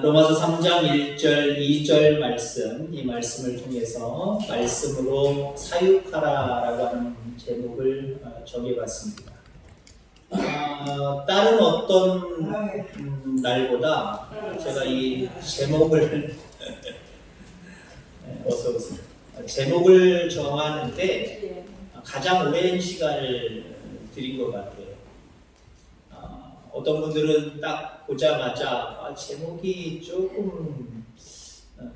로마서 3장 1절, 2절 말씀, 이 말씀을 통해서 말씀으로 사육하라라고 하는 제목을 정해봤습니다. 다른 어떤 날보다 제가 이 제목을 어서 오세요. 제목을 정하는데 가장 오랜 시간을 들인 것 같아요. 어떤 분들은 딱 보자마자 제목이 조금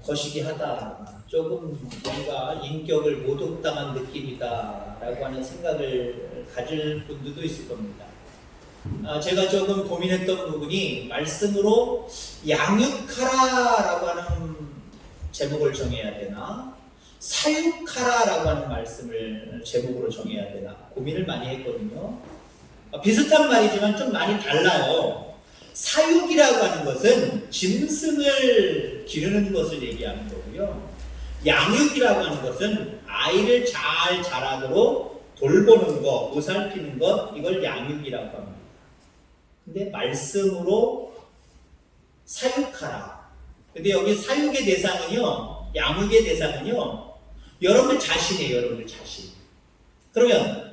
거시기하다, 조금 뭔가 인격을 모독당한 느낌이다 라고 하는 생각을 가질 분들도 있을 겁니다. 제가 조금 고민했던 부분이 말씀으로 양육하라 라고 하는 제목을 정해야 되나, 사육하라 라고 하는 말씀을 제목으로 정해야 되나 고민을 많이 했거든요. 비슷한 말이지만 좀 많이 달라요. 사육이라고 하는 것은 짐승을 기르는 것을 얘기하는 거고요. 양육이라고 하는 것은 아이를 잘 자라도록 돌보는 것, 보살피는 것, 이걸 양육이라고 합니다. 근데 말씀으로 사육하라. 근데 여기 사육의 대상은요, 양육의 대상은요, 여러분들 자신이에요. 여러분들 자신. 그러면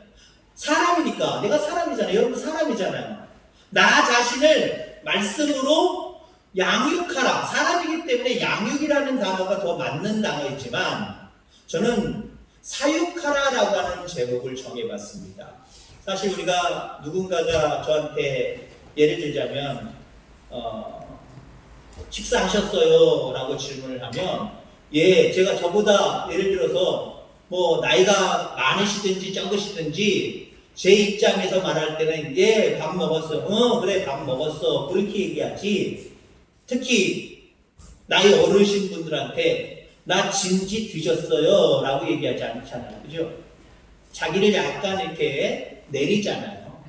사람이니까, 내가 사람이잖아요. 여러분 사람이잖아요. 나 자신을 말씀으로 양육하라. 사람이기 때문에 양육이라는 단어가 더 맞는 단어이지만 저는 사육하라라고 하는 제목을 정해봤습니다. 사실 우리가 누군가가 저한테 예를 들자면 식사하셨어요? 라고 질문을 하면 예, 제가 저보다 예를 들어서 뭐 나이가 많으시든지 적으시든지 제 입장에서 말할 때는 예, 밥 먹었어. 그래, 밥 먹었어. 그렇게 얘기하지. 특히 나이 어르신 분들한테 나 진지 드셨어요? 라고 얘기하지 않잖아요. 그죠? 자기를 약간 이렇게 내리잖아요.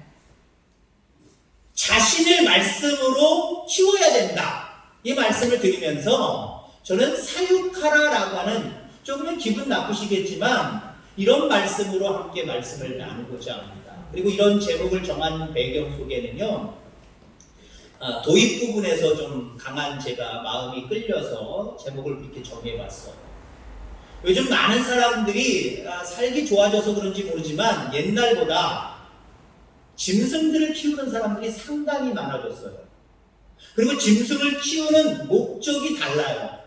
자신을 말씀으로 키워야 된다. 이 말씀을 드리면서 저는 사육하라라고 하는, 조금은 기분 나쁘시겠지만 이런 말씀으로 함께 말씀을 나누고자 합니다. 그리고 이런 제목을 정한 배경 속에는요, 도입 부분에서 좀 강한 제가 마음이 끌려서 제목을 이렇게 정해봤어요. 요즘 많은 사람들이 살기 좋아져서 그런지 모르지만 옛날보다 짐승들을 키우는 사람들이 상당히 많아졌어요. 그리고 짐승을 키우는 목적이 달라요.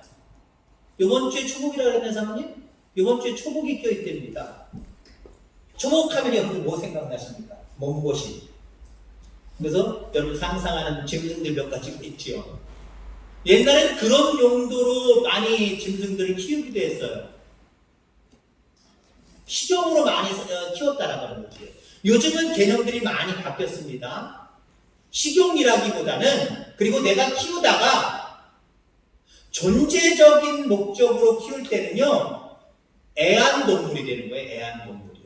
이번 주에 초복이라고 그랬나요, 사모님? 이번 주에 초복이 껴있답니다. 초복하면 여러분 뭐 생각나십니까? 몸보신. 그래서 여러분 상상하는 짐승들 몇 가지가 있지요. 옛날엔 그런 용도로 많이 짐승들을 키우기도 했어요. 식용으로 많이 키웠다라고 하는 거죠. 요즘은 개념들이 많이 바뀌었습니다. 식용이라기보다는, 그리고 내가 키우다가 존재적인 목적으로 키울 때는요, 애완동물이 되는 거예요. 애완동물이요.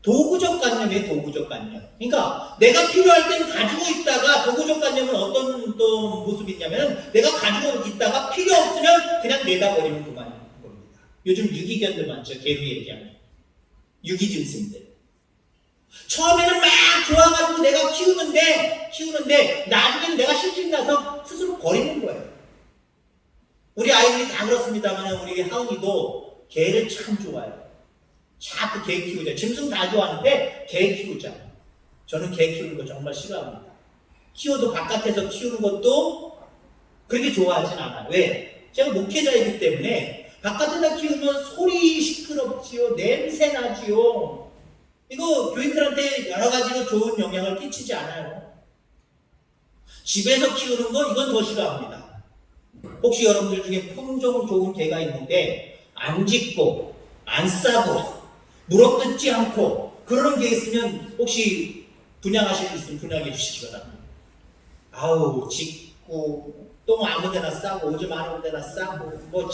도구적 관념이에요. 도구적 관념. 그러니까 내가 필요할 땐 가지고 있다가, 도구적 관념은 어떤 또 모습이 있냐면 내가 가지고 있다가 필요 없으면 그냥 내다 버리면 그만인 겁니다. 요즘 유기견들 많죠. 개로 얘기하면 유기짐승들. 처음에는 막 좋아가지고 내가 키우는데 나중에는 내가 실증나서 스스로 버리는 거예요. 우리 아이들이 다 그렇습니다만 우리 하은이도 개를 참 좋아해요. 자꾸 개 키우자. 짐승 다 좋아하는데 개 키우자. 저는 개 키우는 거 정말 싫어합니다. 키워도 바깥에서 키우는 것도 그렇게 좋아하진 않아요. 왜? 제가 목회자이기 때문에 바깥에다 키우면 소리 시끄럽지요. 냄새 나지요. 이거 교인들한테 여러 가지로 좋은 영향을 끼치지 않아요. 집에서 키우는 거 이건 더 싫어합니다. 혹시 여러분들 중에 품종 좋은 개가 있는데 안 짖고 안 싸고 물어뜯지 않고 그런 게 있으면 혹시 분양하실 수 있으면 분양해 주시기 바랍니다. 아우, 짖고 똥 아무 데나 싸고 오줌 아무 데나 싸고 뭐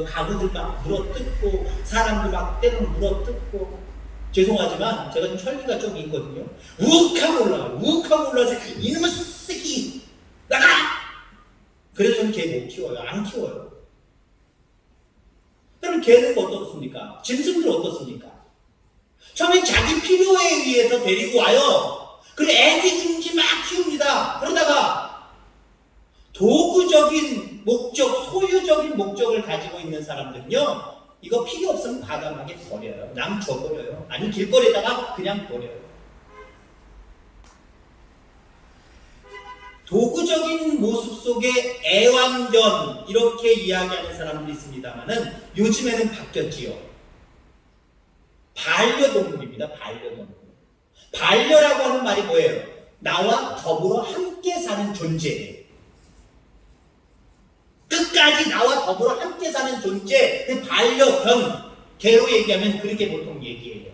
가구들 막 물어뜯고 사람들 막 때로는 물어뜯고. 죄송하지만 제가 좀 혈기가 좀 있거든요. 우욱하고 올라가요. 우욱하고 올라와서 이놈의 새끼 나가! 그래서 저는 개 못 키워요. 안 키워요. 그럼 개는 어떻습니까? 짐승들 어떻습니까? 처음에 자기 필요에 의해서 데리고 와요. 그리고 애지중지 막 키웁니다. 그러다가 도구적인 목적, 소유적인 목적을 가지고 있는 사람들은요, 이거 필요 없으면 과감하게 버려요. 남 줘버려요. 아니 길거리에다가 그냥 버려요. 도구적인 모습 속에 애완견 이렇게 이야기하는 사람들이 있습니다만은 요즘에는 바뀌었지요. 반려동물입니다. 반려동물. 반려라고 하는 말이 뭐예요? 나와 더불어 함께 사는 존재예요. 끝까지 나와 더불어 함께 사는 존재, 그 반려견, 개로 얘기하면 그렇게 보통 얘기해요.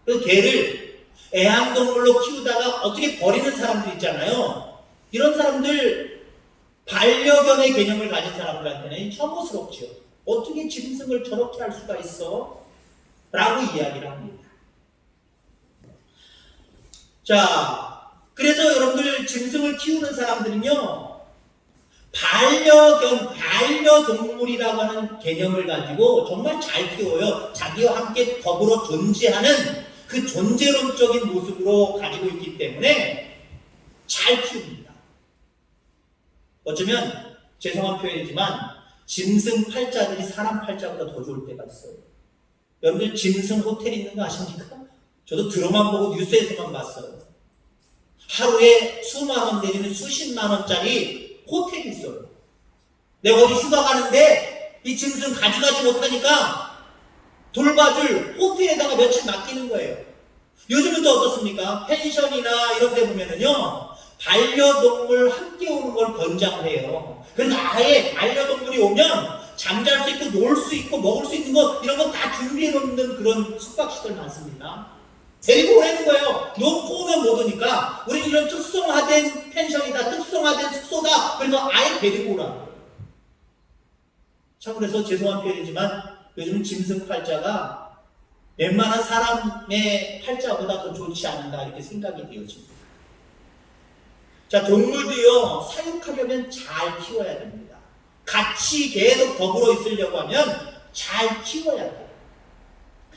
그 개를 애완동물로 키우다가 어떻게 버리는 사람들 있잖아요. 이런 사람들, 반려견의 개념을 가진 사람들한테는 혐오스럽죠. 어떻게 짐승을 저렇게 할 수가 있어? 라고 이야기를 합니다. 자, 그래서 여러분들 짐승을 키우는 사람들은요, 반려동물이라고 하는 개념을 가지고 정말 잘 키워요. 자기와 함께 더불어 존재하는 그 존재론적인 모습으로 가지고 있기 때문에 잘 키웁니다. 어쩌면 죄송한 표현이지만 짐승 팔자들이 사람 팔자보다 더 좋을 때가 있어요. 여러분들 짐승 호텔 있는 거 아십니까? 저도 들어만 보고 뉴스에서만 봤어요. 하루에 수만 원 내지는 수십만 원짜리 호텔이 있어요. 내가 어디 휴가 가는데 이 짐승 가져가지 못하니까 돌봐줄 호텔에다가 며칠 맡기는 거예요. 요즘은 또 어떻습니까? 펜션이나 이런 데 보면은요, 반려동물 함께 오는 걸 권장을 해요. 그래서 아예 반려동물이 오면 잠잘 수 있고 놀 수 있고 먹을 수 있는 거 이런 거 다 준비해 놓는 그런 숙박시설 많습니다. 데리고 오라는 거예요. 놓고 오면 못 오니까 우리 이런 특성화된 펜션이다, 특성화된 숙소다. 그래서 아예 데리고 오라는 거예요. 참 그래서 죄송한 표현이지만 요즘 짐승 팔자가 웬만한 사람의 팔자보다 더 좋지 않은가 이렇게 생각이 되어집니다. 자, 동물도요, 사육하려면 잘 키워야 됩니다. 같이 계속 더불어 있으려고 하면 잘 키워야 돼요.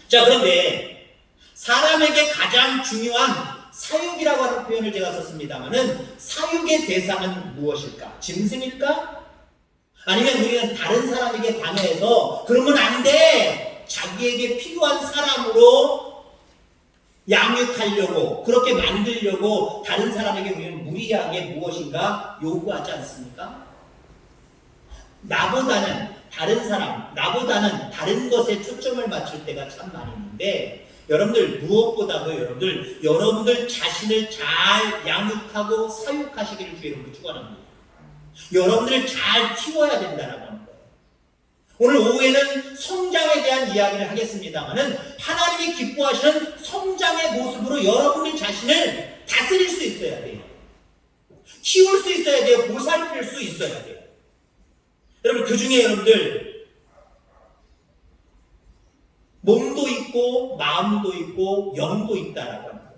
자, 그런데 사람에게 가장 중요한 사육이라고 하는 표현을 제가 썼습니다만은 사육의 대상은 무엇일까? 짐승일까? 아니면 우리는 다른 사람에게 방해해서 그러면 안 돼! 자기에게 필요한 사람으로 양육하려고 그렇게 만들려고 다른 사람에게 우리는 무리하게 무엇인가 요구하지 않습니까? 나보다는 다른 사람, 나보다는 다른 것에 초점을 맞출 때가 참 많이 있는데 여러분들 무엇보다도 여러분들 자신을 잘 양육하고 사육하시기를 주의 축원합니다. 여러분들을 잘 키워야 된다는 거예요. 오늘 오후에는 성장에 대한 이야기를 하겠습니다만은 하나님이 기뻐하시는 성장의 모습으로 여러분들 자신을 다스릴 수 있어야 돼요. 키울 수 있어야 돼요. 보살필 수 있어야 돼요. 여러분 그 중에 여러분들 몸도 있고 마음도 있고 영도 있다라고 합니다.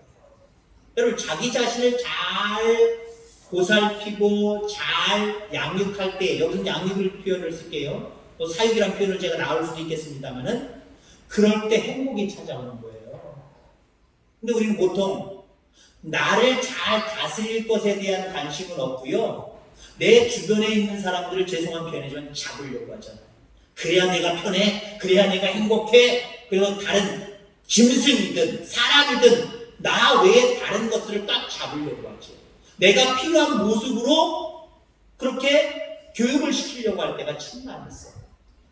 여러분 자기 자신을 잘 보살피고 잘 양육할 때 여기서 양육을 표현을 쓸게요. 또 사육이라는 표현을 제가 나올 수도 있겠습니다만은 그럴 때 행복이 찾아오는 거예요. 근데 우리는 보통 나를 잘 다스릴 것에 대한 관심은 없고요. 내 주변에 있는 사람들을 죄송한 표현이지만 잡으려고 하잖아요. 그래야 내가 편해, 그래야 내가 행복해. 그리고 다른 짐승이든 사람이든 나 외에 다른 것들을 딱 잡으려고 하죠. 내가 필요한 모습으로 그렇게 교육을 시키려고 할 때가 참 많이 있어요.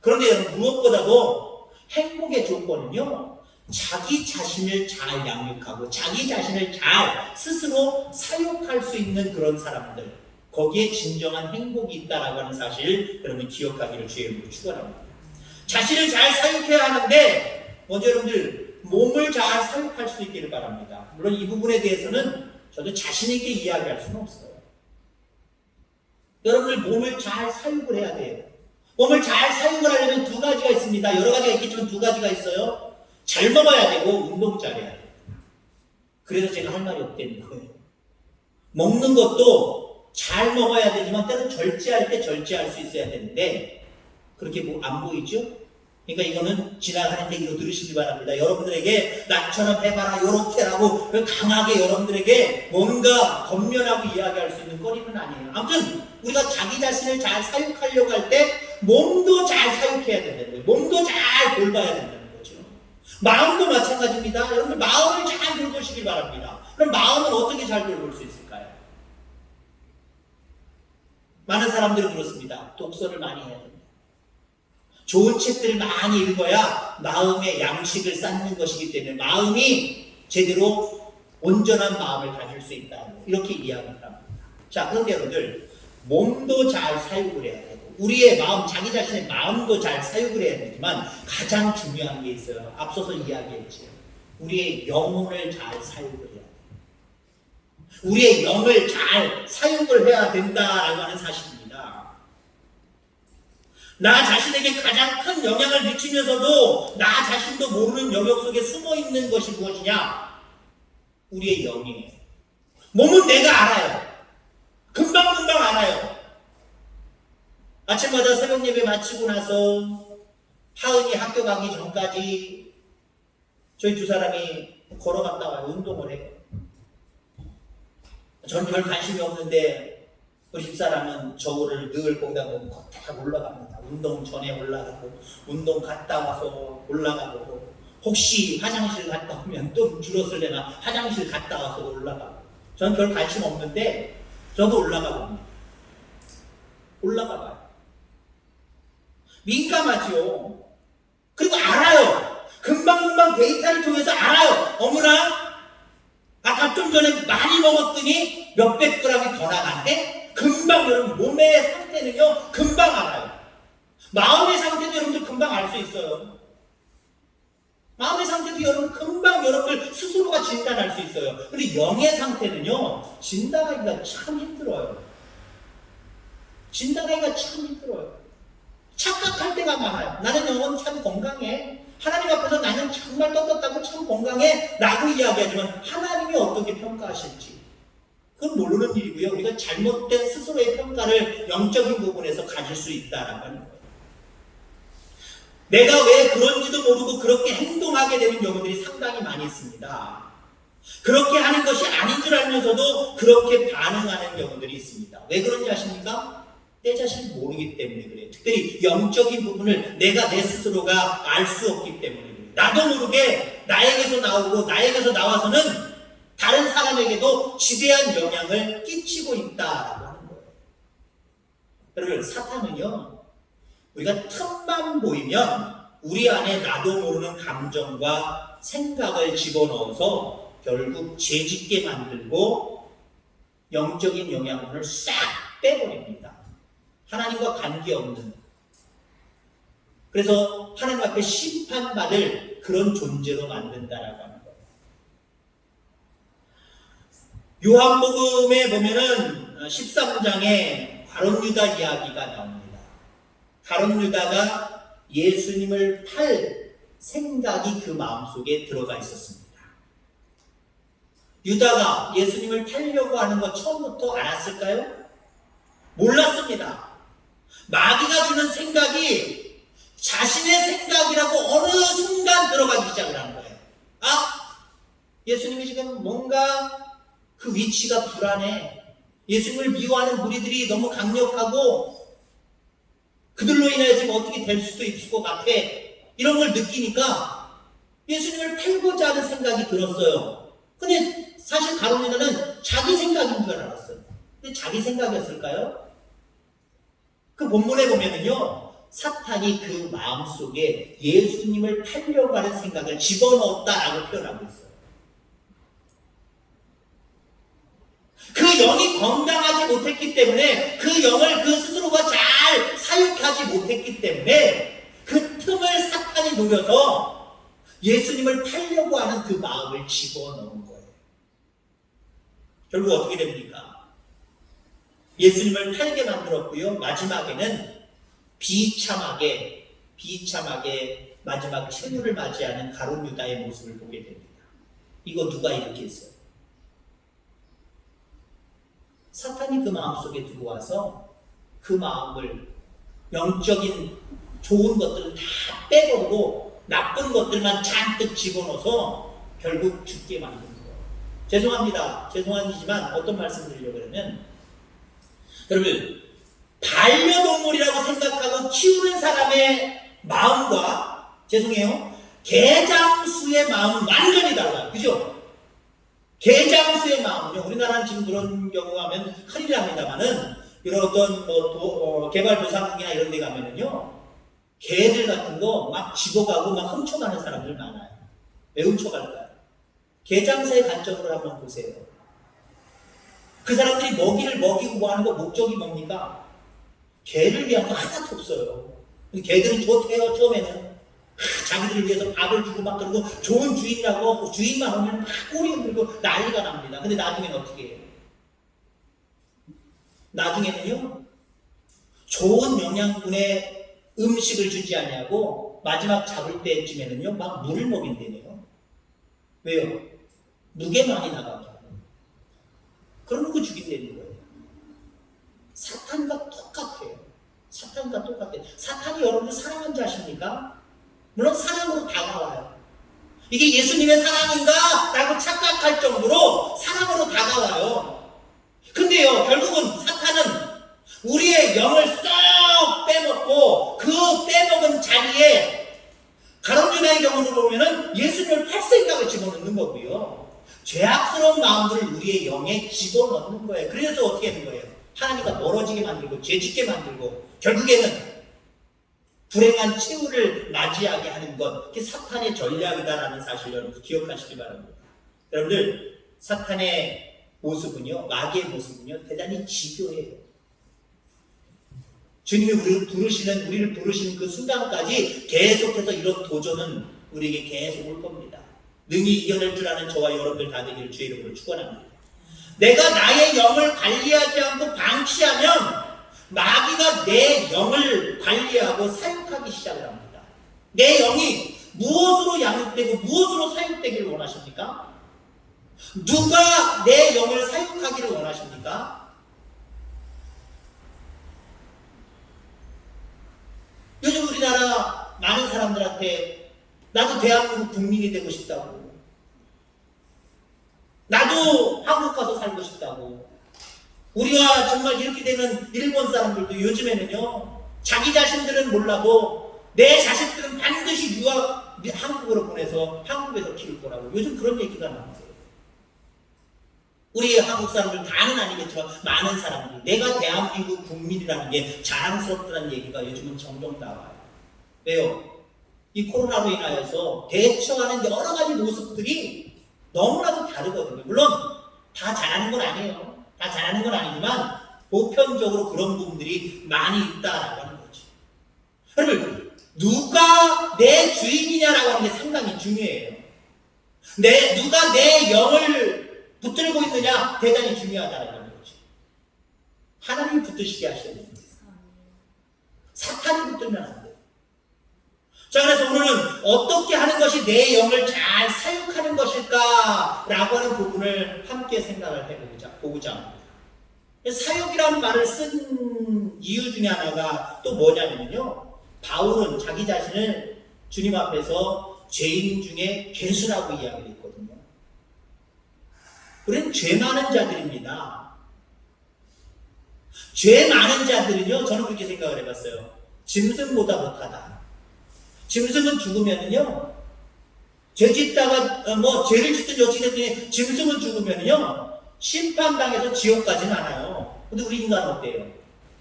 그런데 여러분 무엇보다도 행복의 조건은요, 자기 자신을 잘 양육하고 자기 자신을 잘 스스로 사육할 수 있는 그런 사람들, 거기에 진정한 행복이 있다라고 하는 사실 여러분 기억하기를 주의 이름으로 축원합니다. 자신을 잘 사육해야 하는데 먼저 여러분들 몸을 잘 사육할 수 있기를 바랍니다. 물론 이 부분에 대해서는 저도 자신 있게 이야기할 수는 없어요. 여러분들 몸을 잘 사육을 해야 돼요. 몸을 잘 사육을 하려면 두 가지가 있습니다. 여러 가지가 있겠지만 두 가지가 있어요. 잘 먹어야 되고 운동 잘해야 돼요. 그래서 제가 할 말이 없다는 거예요. 먹는 것도 잘 먹어야 되지만 때로 절제할 때 절제할 수 있어야 되는데 그렇게 안 보이죠? 그러니까 이거는 지나가는 얘기로 들으시기 바랍니다. 여러분들에게 나처럼 해봐라 요렇게 라고 강하게 여러분들에게 뭔가 권면하고 이야기할 수 있는 거리는 아니에요. 아무튼 우리가 자기 자신을 잘 사육하려고 할 때 몸도 잘 사육해야 된다는 거예요. 몸도 잘 돌봐야 된다는 거죠. 마음도 마찬가지입니다. 여러분들 마음을 잘 돌보시기 바랍니다. 그럼 마음은 어떻게 잘 돌볼 수 있을까요? 많은 사람들이 그렇습니다. 독서를 많이 해야 됩니다. 좋은 책들을 많이 읽어야 마음의 양식을 쌓는 것이기 때문에 마음이 제대로 온전한 마음을 가질 수 있다. 이렇게 이야기를 합니다. 자, 그런데 여러분들 몸도 잘 사육을 해야 되고 우리의 마음, 자기 자신의 마음도 잘 사육을 해야 되지만 가장 중요한 게 있어요. 앞서서 이야기했죠. 우리의 영혼을 잘 사육을 해야 돼요. 우리의 영을 잘 사육을 해야 된다라고 하는 사실입니다. 나 자신에게 가장 큰 영향을 미치면서도 나 자신도 모르는 영역 속에 숨어 있는 것이 무엇이냐? 우리의 영이에요. 몸은 내가 알아요. 금방금방 알아요. 아침마다 새벽 예배 마치고 나서 하은이 학교 가기 전까지 저희 두 사람이 걸어갔다 와요. 운동을 해요. 전 별 관심이 없는데 우리 집사람은 저를 늘 거기다 보고 걷다가 올라갑니다. 운동 전에 올라가고 운동 갔다 와서 올라가고 혹시 화장실 갔다 오면 또 줄었을래나 화장실 갔다 와서 올라가고 저는 별 관심 없는데 저도 올라가 봅니다. 올라가 봐요. 민감하죠. 그리고 알아요. 금방금방 데이터를 통해서 알아요. 어머나 아까 좀 전에 많이 먹었더니 몇백 그램이 더 나갔네? 금방 여러분 몸의 상태는요 금방 알아요. 마음의 상태도 여러분들 금방 알 수 있어요. 마음의 상태도 여러분 금방 여러분들 스스로가 진단할 수 있어요. 근데 영의 상태는요 진단하기가 참 힘들어요. 진단하기가 참 힘들어요. 착각할 때가 많아요. 나는 영은 참 건강해. 하나님 앞에서 나는 정말 떳떳하고 참 건강해 라고 이야기하지만 하나님이 어떻게 평가하실지 그건 모르는 일이고요. 우리가 잘못된 스스로의 평가를 영적인 부분에서 가질 수 있다는 거예요. 내가 왜 그런지도 모르고 그렇게 행동하게 되는 경우들이 상당히 많이 있습니다. 그렇게 하는 것이 아닌 줄 알면서도 그렇게 반응하는 경우들이 있습니다. 왜 그런지 아십니까? 내 자신을 모르기 때문에 그래요. 특별히 영적인 부분을 내가 내 스스로가 알 수 없기 때문에 그래요. 나도 모르게 나에게서 나오고 나에게서 나와서는 다른 사람에게도 지대한 영향을 끼치고 있다라고 하는 거예요. 여러분 사탄은요 우리가 틈만 보이면 우리 안에 나도 모르는 감정과 생각을 집어넣어서 결국 죄짓게 만들고 영적인 영향을 싹 빼버립니다. 하나님과 관계없는. 그래서 하나님 앞에 심판받을 그런 존재로 만든다라고 하는 거예요. 요한복음에 보면은 13장에 가룟 유다 이야기가 나옵니다. 가룟 유다가 예수님을 팔 생각이 그 마음속에 들어가 있었습니다. 유다가 예수님을 팔려고 하는 거 처음부터 알았을까요? 몰랐습니다. 마귀가 주는 생각이 자신의 생각이라고 어느 순간 들어가기 시작을 한 거예요. 아, 예수님이 지금 뭔가 그 위치가 불안해. 예수님을 미워하는 무리들이 너무 강력하고 그들로 인해서 어떻게 될 수도 있을 것 같아. 이런 걸 느끼니까 예수님을 팔고자 하는 생각이 들었어요. 근데 사실 가룟 유다는 자기 생각인 줄 알았어요. 근데 자기 생각이었을까요? 그 본문에 보면은요, 사탄이 그 마음속에 예수님을 팔려고 하는 생각을 집어넣었다라고 표현하고 있어요. 그 영이 건강하지 못했기 때문에 그 영을 그 스스로가 잘 사육하지 못했기 때문에 그 틈을 사탄이 노려서 예수님을 팔려고 하는 그 마음을 집어넣은 거예요. 결국 어떻게 됩니까? 예수님을 팔게 만들었고요. 마지막에는 비참하게 마지막 최후를 맞이하는 가룟 유다의 모습을 보게 됩니다. 이거 누가 이렇게 했어요? 사탄이 그 마음속에 들어와서 그 마음을 영적인 좋은 것들은 다 빼버리고 나쁜 것들만 잔뜩 집어넣어서 결국 죽게 만드는 거예요. 죄송합니다. 죄송하지만 어떤 말씀 드리려고 그러면, 여러분, 반려동물이라고 생각하고 키우는 사람의 마음과, 죄송해요, 개장수의 마음은 완전히 달라요. 그죠? 개장수의 마음은요, 우리나라는 지금 그런 경우가 하면 큰일 납니다만은, 이런 어떤 개발도상국이나 이런 데 가면은요, 개들 같은 거 막 집어가고 막 훔쳐가는 사람들 많아요. 왜 훔쳐갈까요? 개장수의 관점으로 한번 보세요. 그 사람들이 먹이를 먹이고 뭐 하는 거 목적이 뭡니까? 개를 위한 거 하나도 없어요. 개들은 좋대요, 처음에는. 자기들을 위해서 밥을 주고 막 그러고 좋은 주인이라고 주인만 오면 막 꼬리 흔들고 난리가 납니다. 근데 나중에는 어떻게 해요? 나중에는요, 좋은 영양분의 음식을 주지 않냐고 마지막 잡을 때쯤에는요, 막 물을 먹인대네요. 왜요? 무게 많이 나가죠. 그러고 죽인다는 거예요. 사탄과 똑같아요. 사탄과 똑같아요. 사탄이 여러분들 사랑한지 아십니까? 물론 사랑으로 다가와요. 이게 예수님의 사랑인가? 라고 착각할 정도로 사랑으로 다가와요. 근데요, 결국은 사탄은 우리의 영을 쏙 빼먹고 그 빼먹은 자리에 가룟유다의 경우를 보면은 예수님을 팔 생각을 집어넣는 거고요. 죄악스러운 마음들을 우리의 영에 집어넣는 거예요. 그래서 어떻게 하는 거예요? 하나님과 멀어지게 만들고 죄짓게 만들고 결국에는 불행한 최후를 맞이하게 하는 것, 그게 사탄의 전략이다라는 사실을 여러분 기억하시기 바랍니다. 여러분들, 사탄의 모습은요, 마귀의 모습은요, 대단히 집요해요. 주님이 우리를 부르시는 그 순간까지 계속해서 이런 도전은 우리에게 계속 올 겁니다. 능히 이겨낼 줄 아는 저와 여러분들 다 되기를 주의 이름으로 축원합니다. 내가 나의 영을 관리하지 않고 방치하면 마귀가 내 영을 관리하고 사육하기 시작을 합니다. 내 영이 무엇으로 양육되고 무엇으로 사육되기를 원하십니까? 누가 내 영을 사육하기를 원하십니까? 요즘 우리나라 많은 사람들한테 나도 대한민국 국민이 되고 싶다고, 나도 한국 가서 살고 싶다고, 우리가 정말 이렇게 되는 일본 사람들도 요즘에는요, 자기 자신들은 몰라도 내 자식들은 반드시 한국으로 보내서 한국에서 키울 거라고 요즘 그런 얘기가 나와요. 우리 한국 사람들 다는 아니겠지만 많은 사람들이 내가 대한민국 국민이라는 게 자랑스럽다는 얘기가 요즘은 종종 나와요. 왜요? 이 코로나로 인하여서 대처하는 여러 가지 모습들이 너무나도 다르거든요. 물론 다 잘하는 건 아니에요. 다 잘하는 건 아니지만 보편적으로 그런 부분들이 많이 있다라고 하는 거죠. 여러분, 누가 내 주인이냐라고 하는 게 상당히 중요해요. 누가 내 영을 붙들고 있느냐 대단히 중요하다는 거죠. 하나님이 붙드시게 하셔야 됩니다. 사탄이 붙들면 안 돼요. 자, 그래서 오늘은 어떻게 하는 것이 내 영을 잘 사육하는 것일까 라고 하는 부분을 함께 생각을 보고자 합니다. 사육이라는 말을 쓴 이유 중에 하나가 또 뭐냐면요, 바울은 자기 자신을 주님 앞에서 죄인 중에 괴수라고 이야기를 했거든요. 우리는 죄 많은 자들입니다. 죄 많은 자들은요, 저는 그렇게 생각을 해봤어요. 짐승보다 못하다. 짐승은 죽으면은요, 죄 짓다가 죄를 짓든 어찌 됐든 짐승은 죽으면은요, 심판당해서 지옥 가진 않아요. 근데 우리 인간은 어때요?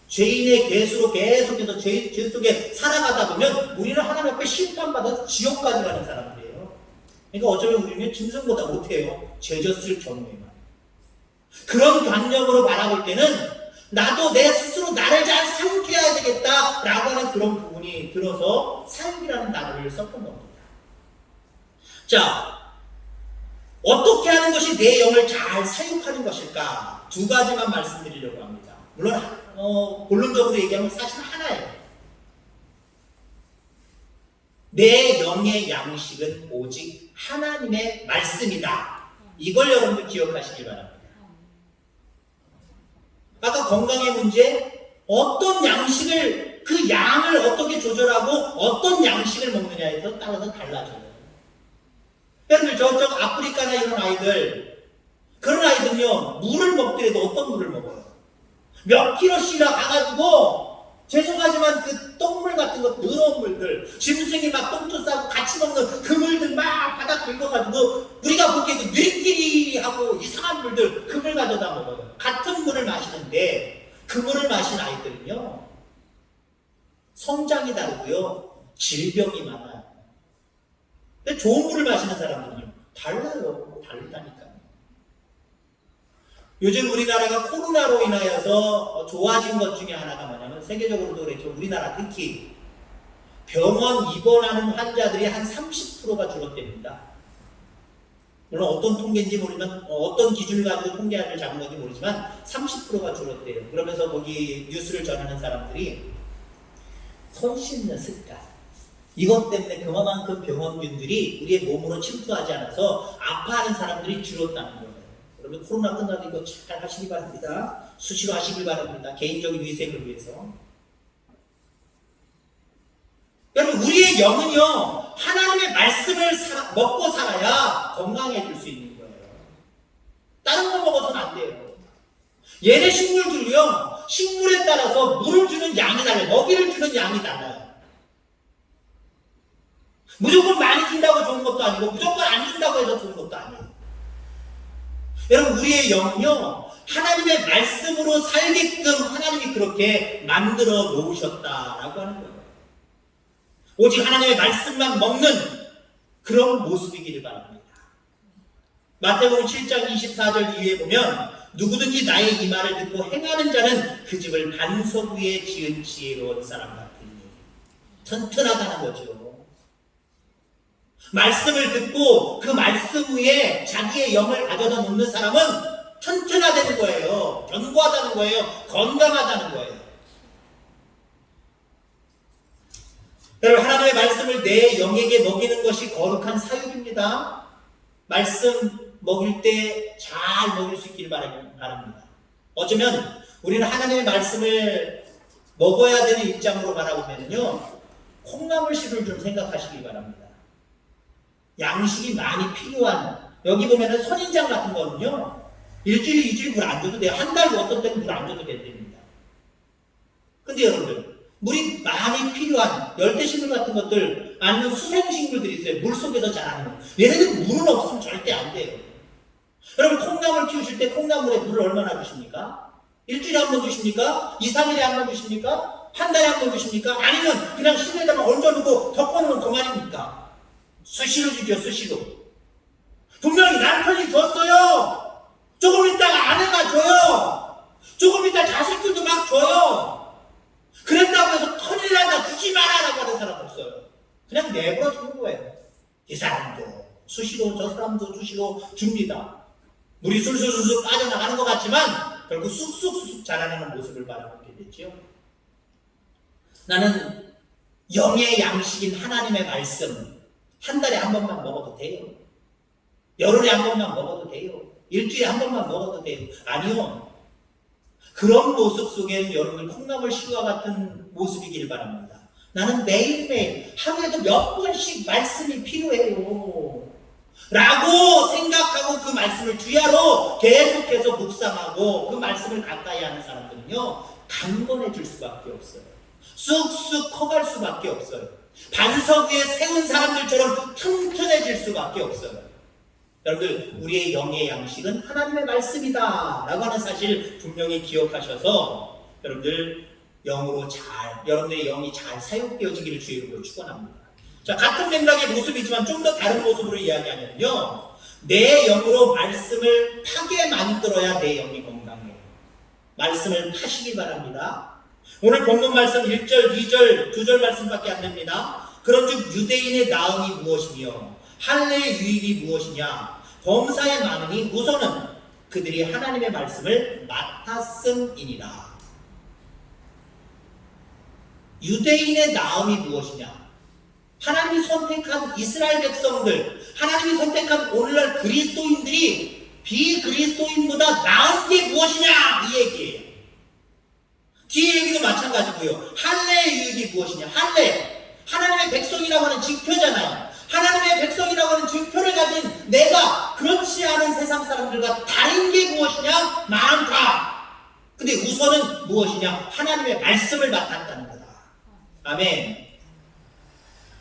죄인의 괴수로 계속해서 죄 속에 살아가다 보면 우리는 하나님 앞에 심판받아서 지옥까지 가는 사람들이에요. 그러니까 어쩌면 우리는 짐승보다 못해요. 죄졌을 경우에만. 그런 관념으로 바라볼 때는 나도 내 스스로 나를 잘 사육해야 되겠다라고 하는 그런 부분이 들어서 사육이라는 단어를 썼던 겁니다. 자, 어떻게 하는 것이 내 영을 잘 사육하는 것일까? 두 가지만 말씀드리려고 합니다. 물론 본론적으로 얘기하면 사실 하나예요. 내 영의 양식은 오직 하나님의 말씀이다. 이걸 여러분들 기억하시기 바랍니다. 아까 건강의 문제, 어떤 양식을 그 양을 어떻게 조절하고 어떤 양식을 먹느냐에 따라서 달라져요. 여러분들 저쪽 아프리카나 이런 아이들, 그런 아이들은요 물을 먹더라도 어떤 물을 먹어요? 몇 킬로씩이나 가가지고 죄송하지만 그 똥물 같은 거 더러운 물들, 짐승이 막 똥도 싸고 같이 먹는 그 물들 막 바닥 긁어가지고 우리가 보기에도 느리끼리하고 이상한 물들, 그 물 가져다 먹어요. 같은 물을 마시는데 그 물을 마신 아이들은요 성장이 다르고요 질병이 많아요. 근데 좋은 물을 마시는 사람들은요 달라요. 다르다니까요. 요즘 우리나라가 코로나로 인하여서 좋아진 것 중에 하나가 뭐냐면, 세계적으로도 그렇죠. 우리나라 특히 병원 입원하는 환자들이 한 30%가 줄었답니다. 물론 어떤 통계인지 모르지만, 어떤 기준을 가지고 통계를 잡은 건지 모르지만 30%가 줄었대요. 그러면서 거기 뉴스를 전하는 사람들이 손 씻는 습관, 이것 때문에 그만큼 병원균들이 우리의 몸으로 침투하지 않아서 아파하는 사람들이 줄었다는 거예요. 여러분 코로나 끝나도 이거 잘 하시기 바랍니다. 수시로 하시길 바랍니다. 개인적인 위생을 위해서. 여러분 우리의 영은요 하나님의 말씀을 먹고 살아야 건강해질 수 있는 거예요. 다른 거 먹어서는 안 돼요. 얘네 식물들이요 식물에 따라서 물을 주는 양이 달라요. 먹이를 주는 양이 달라요. 무조건 많이 준다고 좋은 것도 아니고 무조건 안 준다고 해서 좋은 것도 아니에요. 여러분 우리의 영은요 하나님의 말씀으로 살게끔 하나님이 그렇게 만들어 놓으셨다라고 하는 거예요. 오직 하나님의 말씀만 먹는 그런 모습이기를 바랍니다. 마태복음 7장 24절 이후에 보면, 누구든지 나의 이 말을 듣고 행하는 자는 그 집을 반석 위에 지은 지혜로운 사람 같으니, 튼튼하다는 거죠. 말씀을 듣고 그 말씀 위에 자기의 영을 가져다 놓는 사람은 튼튼하다는 거예요. 견고하다는 거예요. 건강하다는 거예요. 여러분 하나님의 말씀을 내 영에게 먹이는 것이 거룩한 사육입니다. 말씀 먹일 때 잘 먹일 수 있기를 바랍니다. 어쩌면 우리는 하나님의 말씀을 먹어야 되는 입장으로 바라보면요 콩나물씨를 좀 생각하시기 바랍니다. 양식이 많이 필요한, 여기 보면은 선인장 같은 거는요 일주일, 이주일 물 안 줘도 돼요. 한 달 어떤 때는 물 안 줘도 된답니다. 근데 여러분들 물이 많이 필요한 열대식물 같은 것들, 아니면 수생식물들이 있어요. 물 속에서 자라는 거. 얘네들 물은 없으면 절대 안 돼요. 여러분 콩나물 키우실 때 콩나물에 물을 얼마나 주십니까? 일주일에 한 번 주십니까? 2, 3일에 한 번 주십니까? 한 달에 한 번 주십니까? 아니면 그냥 실내에다가 얹어놓고 덮어놓으면 그만입니까? 수시로 주죠. 수시로. 분명히 남편이 줬어요. 조금 있다가 아내가 줘요. 조금 있다 자식들도 막 줘요. 그랬다고 해서 큰일 난다 주지 마라라고 하는 사람 없어요. 그냥 내버려 두는 거예요. 이 사람도 수시로, 저 사람도 수시로 줍니다. 물이 술술술 빠져나가는 것 같지만 결국 쑥쑥쑥쑥 자라나는 모습을 바라보게 되죠. 나는 영의 양식인 하나님의 말씀 한 달에 한 번만 먹어도 돼요. 열흘에 한 번만 먹어도 돼요. 일주일에 한 번만 먹어도 돼요. 아니요. 그런 모습 속에는 여러분 콩나물 씨와 같은 모습이길 바랍니다. 나는 매일매일 하루에도 몇 번씩 말씀이 필요해요. 라고 생각하고 그 말씀을 주야로 계속해서 묵상하고 그 말씀을 가까이 하는 사람들은요 강건해질 수밖에 없어요. 쑥쑥 커갈 수밖에 없어요. 반석 위에 세운 사람들처럼 튼튼해질 수밖에 없어요. 여러분들 우리의 영의 양식은 하나님의 말씀이다 라고 하는 사실 분명히 기억하셔서 여러분들 여러분들의 영이 잘 사용되어지기를 주의 이름으로 축원합니다. 자, 같은 맥락의 모습이지만 좀 더 다른 모습으로 이야기하면요 내 영으로 말씀을 파게 만들어야 내 영이 건강해요. 말씀을 파시기 바랍니다. 오늘 본문 말씀 1절, 2절, 2절 말씀밖에 안 됩니다. 그런즉 유대인의 나음이 무엇이며 할례의 유익이 무엇이냐? 범사에 많으니 우선은 그들이 하나님의 말씀을 맡았음이니라. 유대인의 나음이 무엇이냐? 하나님이 선택한 이스라엘 백성들, 하나님이 선택한 오늘날 그리스도인들이 비그리스도인보다 나은 게 무엇이냐? 이 얘기예요. 뒤에 얘기도 마찬가지고요. 할례의 유익이 무엇이냐? 할례. 하나님의 백성이라고 하는 징표잖아요. 하나님의 백성이라고 하는 징표를 가진 내가 그렇지 않은 세상 사람들과 다른 게 무엇이냐? 많다. 근데 우선은 무엇이냐? 하나님의 말씀을 맡았다는 거다. 아멘.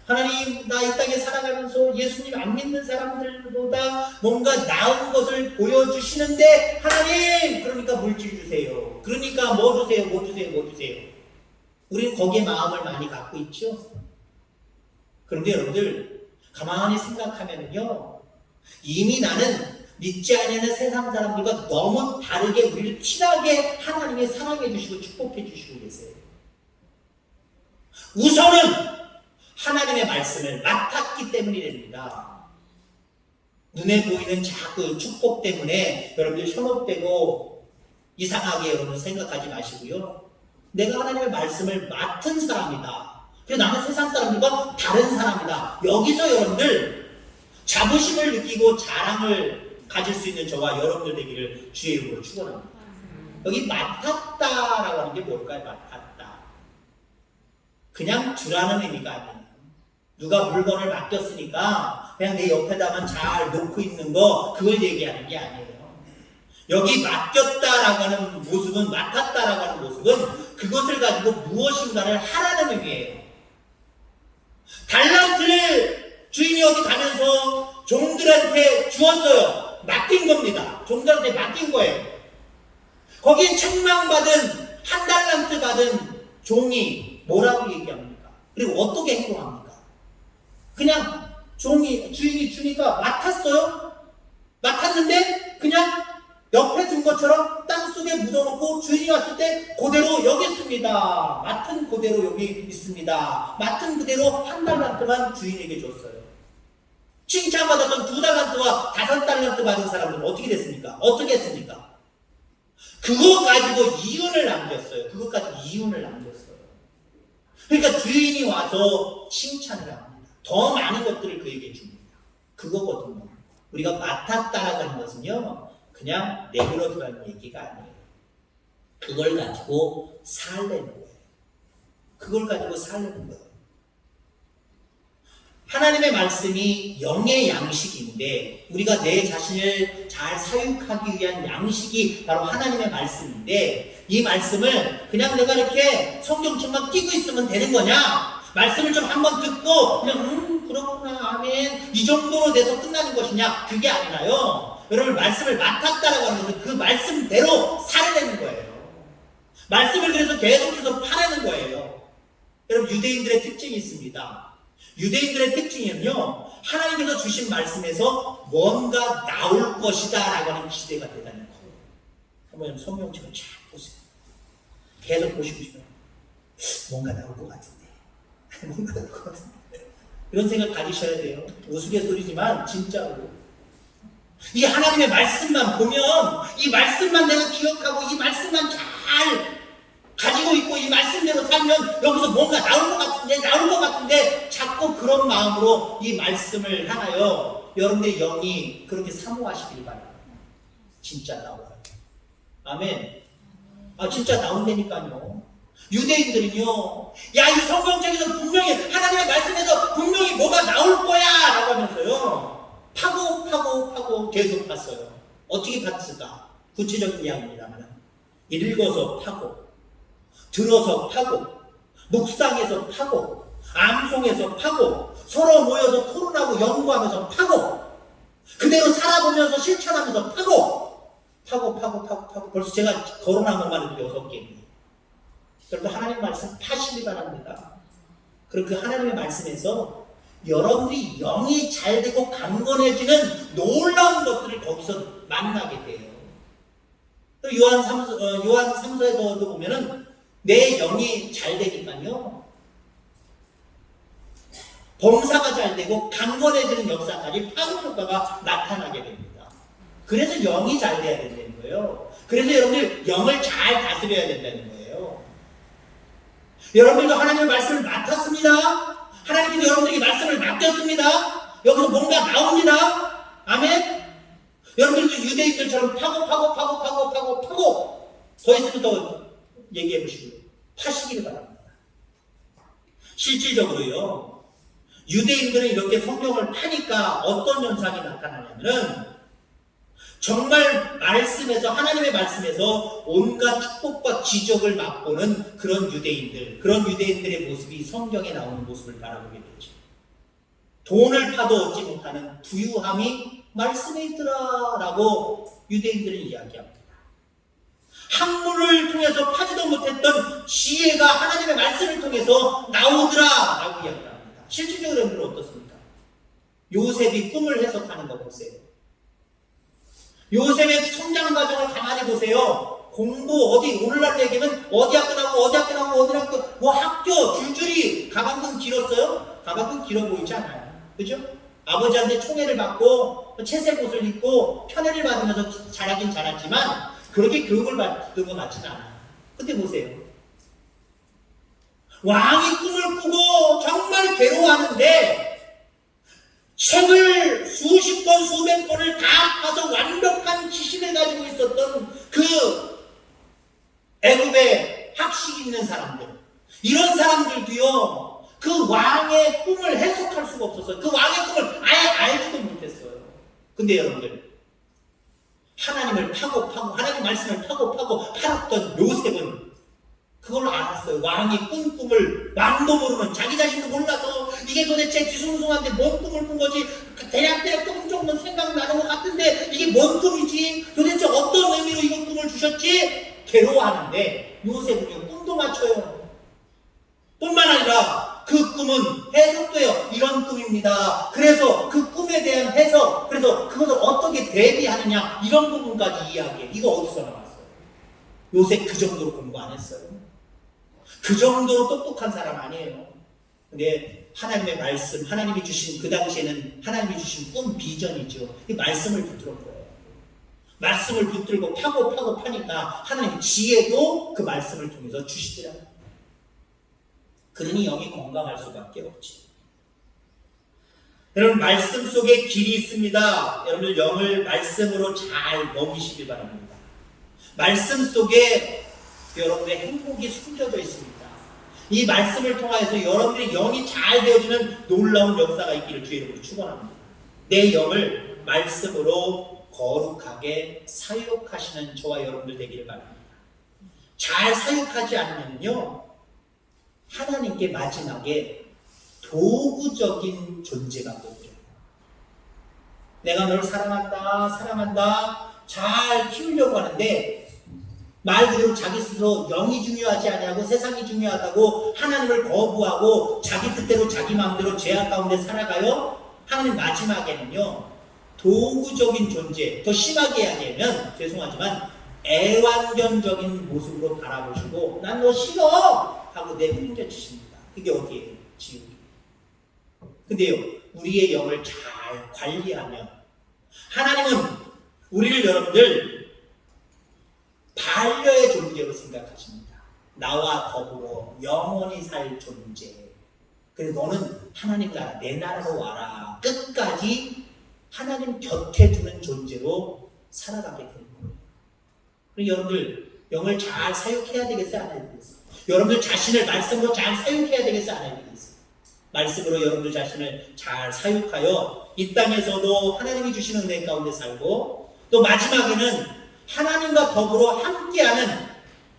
하나님, 나 이 땅에 살아가면서 예수님 안 믿는 사람들보다 뭔가 나은 것을 보여주시는데 하나님, 그러니까 물질 주세요. 그러니까 뭐 주세요, 뭐 주세요, 뭐 주세요. 우리는 거기에 마음을 많이 갖고 있죠. 그런데 여러분들 가만히 생각하면요, 이미 나는 믿지 않는 세상 사람들과 너무 다르게 우리를 티나게 하나님이 사랑해 주시고 축복해 주시고 계세요. 우선은 하나님의 말씀을 맡았기 때문이 됩니다. 눈에 보이는 자꾸 축복 때문에 여러분들 현혹되고 이상하게 여러분 생각하지 마시고요. 내가 하나님의 말씀을 맡은 사람이다. 그래서 나는 세상 사람들과 다른 사람이다. 여기서 여러분들 자부심을 느끼고 자랑을 가질 수 있는 저와 여러분들 되기를 주의 이름으로 축원합니다. 여기 맡았다라고 하는 게 뭘까요? 맡았다. 그냥 주라는 의미가 아니에요. 누가 물건을 맡겼으니까 그냥 내 옆에다만 잘 놓고 있는 거, 그걸 얘기하는 게 아니에요. 여기 맡겼다라고 하는 모습은, 맡았다라고 하는 모습은 그것을 가지고 무엇인가를 하라는 의미예요. 달란트를 주인이 어디 가면서 종들한테 주었어요. 맡긴 겁니다. 종들한테 맡긴 거예요. 거기에 책망받은, 한 달란트 받은 종이 뭐라고 얘기합니까? 그리고 어떻게 행동합니까? 그냥 주인이 주니까 맡았어요. 맡았는데 그냥 옆에 둔 것처럼 땅속에 묻어놓고 주인이 왔을 때 그대로 여기 있습니다. 맡은 그대로 여기 있습니다. 맡은 그대로 한 달란트만 주인에게 줬어요. 칭찬받았던 2달란트와 5달란트 받은 사람들은 어떻게 됐습니까? 어떻게 했습니까? 그거 가지고 이윤을 남겼어요. 그것 가지고 이윤을 남겼어요. 그러니까 주인이 와서 칭찬을 합니다. 더 많은 것들을 그에게 줍니다. 그거거든요. 우리가 맡았다라고 하는 것은요, 그냥 내버려두라는 얘기가 아니에요. 그걸 가지고 살려는 거예요. 그걸 가지고 살려는 거예요. 하나님의 말씀이 영의 양식인데, 우리가 내 자신을 잘 사육하기 위한 양식이 바로 하나님의 말씀인데, 이 말씀을 그냥 내가 이렇게 성경책만 끼고 있으면 되는 거냐? 말씀을 좀 한번 듣고 그냥 그렇구나, 아멘, 이 정도로 돼서 끝나는 것이냐? 그게 아니라요, 여러분, 말씀을 맡았다라고 하는 것은 그 말씀대로 살아내는 거예요. 말씀을 그래서 계속해서 파라는 거예요. 여러분, 유대인들의 특징이 있습니다. 유대인들의 특징은요, 하나님께서 주신 말씀에서 뭔가 나올 것이다 라고 하는 기대가 대단히 커요. 한번 성경책을 잘 보세요. 계속 보시고 싶어요. 뭔가 나올 것 같은데, 뭔가 나올 것 같은데, 이런 생각 가지셔야 돼요. 우스갯소리지만 진짜로 이 하나님의 말씀만 보면, 이 말씀만 내가 기억하고 이 말씀만 잘 가지고 있고 이 말씀대로 살면 여기서 뭔가 나올 것 같은데 자꾸 그런 마음으로 이 말씀을 향하여 여러분의 영이 그렇게 사모하시길 바랍니다. 진짜 나와요. 아멘. 진짜 나온다니까요. 유대인들은요, 야, 이 성경책에서 분명히, 하나님의 말씀에서 분명히 뭐가 나올 거야 라고 하면서요, 파고 계속 봤어요. 어떻게 봤을까? 구체적인 이야기입니다만, 읽어서 파고, 들어서 파고, 묵상해서 파고, 암송해서 파고, 서로 모여서 토론하고 연구하면서 파고, 그대로 살아보면서 실천하면서 파고, 벌써 제가 거론한 것만 해도 6개입니다. 여러분, 하나님 말씀 파시기 바랍니다. 그럼 그 하나님의 말씀에서 여러분들이 영이 잘 되고 강건해지는 놀라운 것들을 거기서 만나게 돼요. 요한 3서에서도 보면은 내 영이 잘 되니까요, 범사가 잘 되고 강건해지는 역사까지 파급 효과가 나타나게 됩니다. 그래서 영이 잘 돼야 된다는 거예요. 그래서 여러분들 영을 잘 다스려야 된다는 거예요. 여러분들도 하나님의 말씀을 맡았습니다. 하나님께서 여러분들에게 말씀을 맡겼습니다. 여기서 뭔가 나옵니다. 아멘. 여러분들도 유대인들처럼 파고 더 있으면 더 얘기해 보시고요. 파시기를 바랍니다. 실질적으로요, 유대인들은 이렇게 성경을 파니까 어떤 현상이 나타나냐면은 정말 말씀에서, 하나님의 말씀에서 온갖 축복과 기적을 맛보는 그런 유대인들의 모습이 성경에 나오는 모습을 바라보게 되죠. 돈을 파도 얻지 못하는 부유함이 말씀에 있더라라고 유대인들은 이야기합니다. 학문을 통해서 파지도 못했던 지혜가 하나님의 말씀을 통해서 나오더라라고 이야기합니다. 실질적으로 여러분은 어떻습니까? 요셉이 꿈을 해석하는 거 보세요. 요셉의 성장 과정을 가만히 보세요. 공부 오늘날 얘기는 어디 학교 나오고 뭐 학교 줄줄이 가방끈 길었어요? 가방끈 길어 보이지 않아요. 그죠? 아버지한테 총애를 받고 채색 옷을 입고 편애를 받으면서 자라긴 자랐지만 그렇게 교육을 받은 것 같지는 않아요. 근데 보세요. 왕이 꿈을 꾸고 정말 괴로워하는데 책을 수십 권, 수백 권을 다 파서 완벽한 지식을 가지고 있었던 그 애굽의 학식 있는 사람들, 이런 사람들도요, 그 왕의 꿈을 해석할 수가 없었어요. 그 왕의 꿈을 아예 알지도 못했어요. 근데 여러분들, 하나님을 파고 하나님 말씀을 파고 팔았던 요셉은 그걸 알았어요. 왕이 꾼 꿈을 왕도 모르는, 자기 자신도 몰라서 이게 도대체 뒤숭숭한데 뭔 꿈을 꾼 거지? 대략 조금은 생각나는 것 같은데 이게 뭔 꿈이지? 도대체 어떤 의미로 이런 꿈을 주셨지? 괴로워하는데 요셉은요, 꿈도 맞춰요. 뿐만 아니라 그 꿈은 해석도 해요. 이런 꿈입니다. 그래서 그 꿈에 대한 해석, 그래서 그것을 어떻게 대비하느냐, 이런 부분까지 이야기해. 이거 어디서 나왔어요? 요셉 그 정도로 공부 안 했어요. 그 정도로 똑똑한 사람 아니에요. 근데 하나님의 말씀, 하나님이 주신, 그 당시에는 하나님이 주신 꿈 비전이죠. 이 말씀을 붙들은 거예요. 말씀을 붙들고 파고 파니까 하나님 지혜도 그 말씀을 통해서 주시더라고요. 그러니 영이 건강할 수밖에 없지. 여러분, 말씀 속에 길이 있습니다. 여러분들 영을 말씀으로 잘 먹이시길 바랍니다. 말씀 속에 여러분의 행복이 숨겨져 있습니다. 이 말씀을 통하여서 여러분들의 영이 잘 되어지는 놀라운 역사가 있기를 주의 이름으로 축원합니다. 내 영을 말씀으로 거룩하게 사육하시는 저와 여러분들 되기를 바랍니다. 잘 사육하지 않으면요, 하나님께 마지막에 도구적인 존재가 되어요. 내가 널 사랑한다 잘 키우려고 하는데 말 그대로 자기 스스로 영이 중요하지 아니하고 세상이 중요하다고 하나님을 거부하고 자기 뜻대로 자기 마음대로 죄악 가운데 살아가요. 하나님 마지막에는요, 도구적인 존재, 더 심하게 이야기하면 죄송하지만 애완견적인 모습으로 바라보시고 난 너 싫어 하고 내팽개치십니다. 그게 어디예요? 지옥이에요. 근데요, 우리의 영을 잘 관리하면 하나님은 우리를 여러분들 반려의 존재로 생각하십니다. 나와 더불어 영원히 살 존재. 그래서 너는 하나님 나라, 내 나라로 와라. 끝까지 하나님 곁에 두는 존재로 살아가게 되는 거예요. 그리고 여러분들 영을 잘 사육해야 되겠어요? 안 해야 되겠어요? 여러분들 자신을 말씀으로 잘 사육해야 되겠어요? 안 해야 되겠어요? 말씀으로 여러분들 자신을 잘 사육하여 이 땅에서도 하나님이 주시는 은혜 가운데 살고 또 마지막에는 하나님과 더불어 함께하는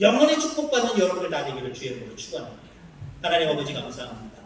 영원히 축복받는 여러분들 다 되기를 주의 이름으로 축원합니다. 하나님 아버지 감사합니다.